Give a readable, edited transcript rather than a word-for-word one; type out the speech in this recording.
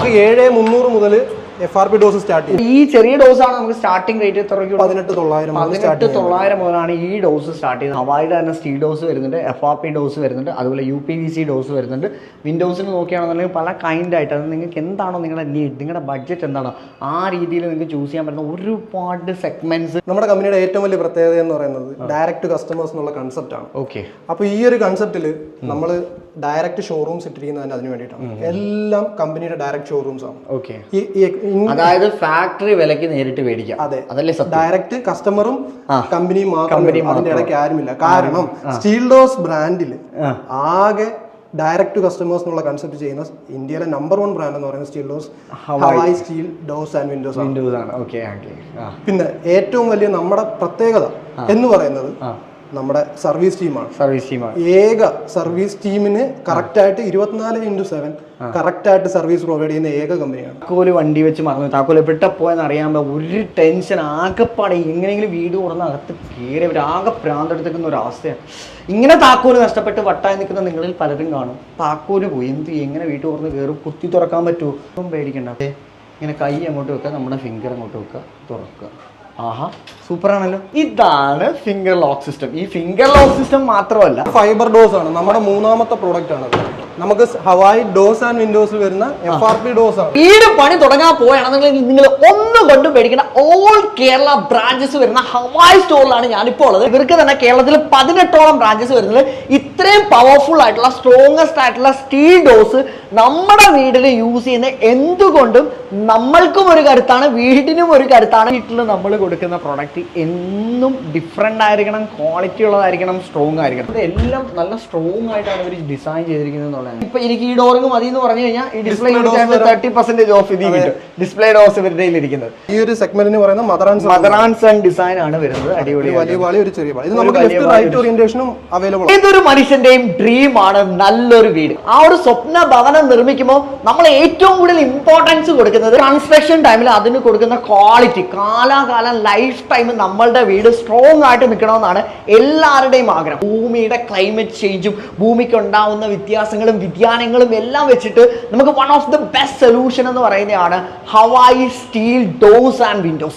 നമുക്ക് 7,300 മുതൽ FRP dose start ചെയ്യും. ഈ ചെറിയ ഡോസാണ് നമുക്ക് സ്റ്റാർട്ടിംഗ് റേറ്റ് എത്ര? 18,900 മുതലാണ് ഈ ഡോസ് സ്റ്റാർട്ട് ചെയ്യുന്നത്. ഹവായിയുടെ തന്നെ സ്റ്റീൽ ഡോസ് വരുന്നുണ്ട്, FRP ഡോസ് വരുന്നുണ്ട്, അതുപോലെ UPVC ഡോസ് വരുന്നുണ്ട്. വിൻഡോസിന് നോക്കുകയാണെന്നുണ്ടെങ്കിൽ പല കൈൻഡ് ആയിട്ട് അത് നിങ്ങൾക്ക് എന്താണോ നിങ്ങളുടെ നീഡ്, നിങ്ങളുടെ ബഡ്ജറ്റ് എന്താണോ ആ രീതിയിൽ നിങ്ങൾക്ക് ചൂസ് ചെയ്യാൻ പറ്റുന്ന ഒരുപാട് സെഗ്മെന്റ്സ്. നമ്മുടെ കമ്പനിയുടെ ഏറ്റവും വലിയ പ്രത്യേകത എന്ന് പറയുന്നത് ഡയറക്റ്റ് കസ്റ്റമേഴ്സ് എന്നുള്ള കൺസെപ്റ്റ് ആണ്. ഓക്കെ, അപ്പോൾ ഈ ഒരു കൺസെപ്റ്റിൽ നമ്മൾ ഡയറക്റ്റ് ഷോറൂംസ് ഇട്ടിരിക്കുന്നത് തന്നെ അതിന് വേണ്ടിയിട്ടാണ്. എല്ലാം കമ്പനിയുടെ ഡയറക്റ്റ് ഷോറൂംസ് ആണ്. ഓക്കെ, അതായത് ഫാക്ടറി വിലക്ക് നേരിട്ട് മേടിക്കാം. അതെ, അതല്ലേ ഡയറക്റ്റ് കസ്റ്റമറും കമ്പനിയും മാത്രം, അതിന്റെ ഇടയ്ക്ക് ആരുമില്ല. കാരണം സ്റ്റീൽ ഡോസ് ബ്രാൻഡിൽ ആകെ ഡയറക്റ്റ് കസ്റ്റമേഴ്സ് എന്നുള്ള കൺസെപ്റ്റ് ചെയ്യുന്ന ഇന്ത്യയിലെ നമ്പർ 1 ബ്രാൻഡ് എന്ന് പറയുന്നത് steel dose Hawaii steel dose and Windows ആണ്. പിന്നെ ഏറ്റവും വലിയ നമ്മുടെ പ്രത്യേകത എന്ന് പറയുന്നത് നമ്മുടെ സർവീസ് ടീമാണ്. ഏക സർവീസ് ടീമിന് കറക്റ്റ് ആയിട്ട് 24/7 കറക്റ്റ് ആയിട്ട് സർവീസ് പ്രൊവൈഡ് ചെയ്യുന്ന ഏക കമ്പനിയാണ്. താക്കോല് വണ്ടി വെച്ച് മറന്നു, താക്കോല് എവിടെ പോയെന്ന് അറിയാൻ ഒരു ടെൻഷൻ, ആകെപ്പാടെ എങ്ങനെയെങ്കിലും വീട് തുറന്ന് അകത്ത് കയറി ആകെ പ്രാന്തെടുത്തേക്കുന്ന ഒരു അവസ്ഥയാണ്. ഇങ്ങനെ താക്കോല് നഷ്ടപ്പെട്ട് വട്ടായി നിൽക്കുന്ന നിങ്ങളിൽ പലരും കാണും. താക്കോല് പോയി എങ്ങനെ വീട്ടിൽ തുറന്ന് കയറും, കുത്തി തുറക്കാൻ പറ്റുമോ? ഒന്നും പേടിക്കണ്ട. ഇങ്ങനെ കൈ അങ്ങോട്ട് വെക്കുക, നമ്മുടെ ഫിംഗർ അങ്ങോട്ട് വെക്കുക, തുറക്കുക. ആഹാ, സൂപ്പറാണല്ലോ. ഇതാണ് ഫിംഗർ ലോക്ക് സിസ്റ്റം. ഈ ഫിംഗർ ലോക്ക് സിസ്റ്റം മാത്രമല്ല, ഫൈബർ ഡോസ് ആണ് നമ്മുടെ മൂന്നാമത്തെ പ്രോഡക്റ്റ് ആണ്. നമുക്ക് ഹവായി ഡോസ് ആൻഡ് വിൻഡോസിൽ വരുന്ന FRP ഡോസ് ആണ്. വീട് പണി തുടങ്ങാൻ പോയാണെന്നുണ്ടെങ്കിൽ നിങ്ങൾ ഒന്നും കൊണ്ടും പേടിക്കേണ്ട. ഓൾ കേരള ബ്രാഞ്ചസ് വരുന്ന ഹവായി സ്റ്റോറിലാണ് ഞാനിപ്പോൾ ഉള്ളത്. ഇവർക്ക് തന്നെ കേരളത്തിൽ 18ഓളം ബ്രാഞ്ചസ് വരുന്നത്. ഇത്രയും പവർഫുൾ ആയിട്ടുള്ള സ്ട്രോങ്ങസ്റ്റ് ആയിട്ടുള്ള സ്റ്റീൽ ഡോസ് നമ്മുടെ വീട്ടിൽ യൂസ് ചെയ്യുന്ന എന്തുകൊണ്ടും നമ്മൾക്കും ഒരു കരുത്താണ്, വീടിനും ഒരു കരുത്താണ്. വീട്ടിൽ നമ്മൾ കൊടുക്കുന്ന പ്രൊഡക്റ്റ് എന്നും ഡിഫറെൻ്റ് ആയിരിക്കണം, ക്വാളിറ്റി ഉള്ളതായിരിക്കണം, സ്ട്രോങ് ആയിരിക്കണം. എല്ലാം നല്ല സ്ട്രോങ് ആയിട്ടാണ് ഇവർ ഡിസൈൻ ചെയ്തിരിക്കുന്നത്. ഇപ്പൊ എനിക്ക് ഈ ഡോറിങ് മതി എന്ന് പറഞ്ഞു കഴിഞ്ഞാൽ ഈ ഡിസ്പ്ലേ 30% ഓഫ് ഇത് കിട്ടും. ഡിസ്പ്ലേ ഡോസ് ഇവരുടെ ഇരിക്കുന്നത്. ഈ ഒരു സെഗ്മെന്റിന് പറയുന്നത് മദർ ആൻഡ് സൺ ഡിസൈൻ ആണ് വരുന്നത്. അടിപൊളി, വലിയ പാളി, ഒരു ചെറിയ പാളി. ഇത് നമുക്ക് ലെഫ്റ്റ് റൈറ്റ് ഓറിയന്റേഷനും അവൈലബിൾ ആണ്. ഏതൊരു മനുഷ്യന്റെയും ഡ്രീം ആണ് നല്ലൊരു വീട്. ആ ഒരു സ്വപ്ന ഭവനം നിർമ്മിക്കുമ്പോൾ നമ്മൾ ഏറ്റവും കൂടുതൽ ഇമ്പോർട്ടൻസ് കൊടുക്കുന്നത് കൺസ്ട്രക്ഷൻ ടൈമിൽ അതിന് കൊടുക്കുന്ന ക്വാളിറ്റി. കാലാകാലം ലൈഫ് ടൈം നമ്മളുടെ വീട് സ്ട്രോങ് ആയിട്ട് നിൽക്കണമെന്നാണ് എല്ലാവരുടെയും ആഗ്രഹം. ഭൂമിയുടെ ക്ലൈമറ്റ് ചേഞ്ചും ഭൂമിക്ക് ഉണ്ടാവുന്ന വ്യത്യാസങ്ങളും വ്യതിയാനങ്ങളും എല്ലാം വെച്ചിട്ട് നമുക്ക് one of the best solution എന്ന് പറയുന്നതാണ് Hawaii steel dose and Windows.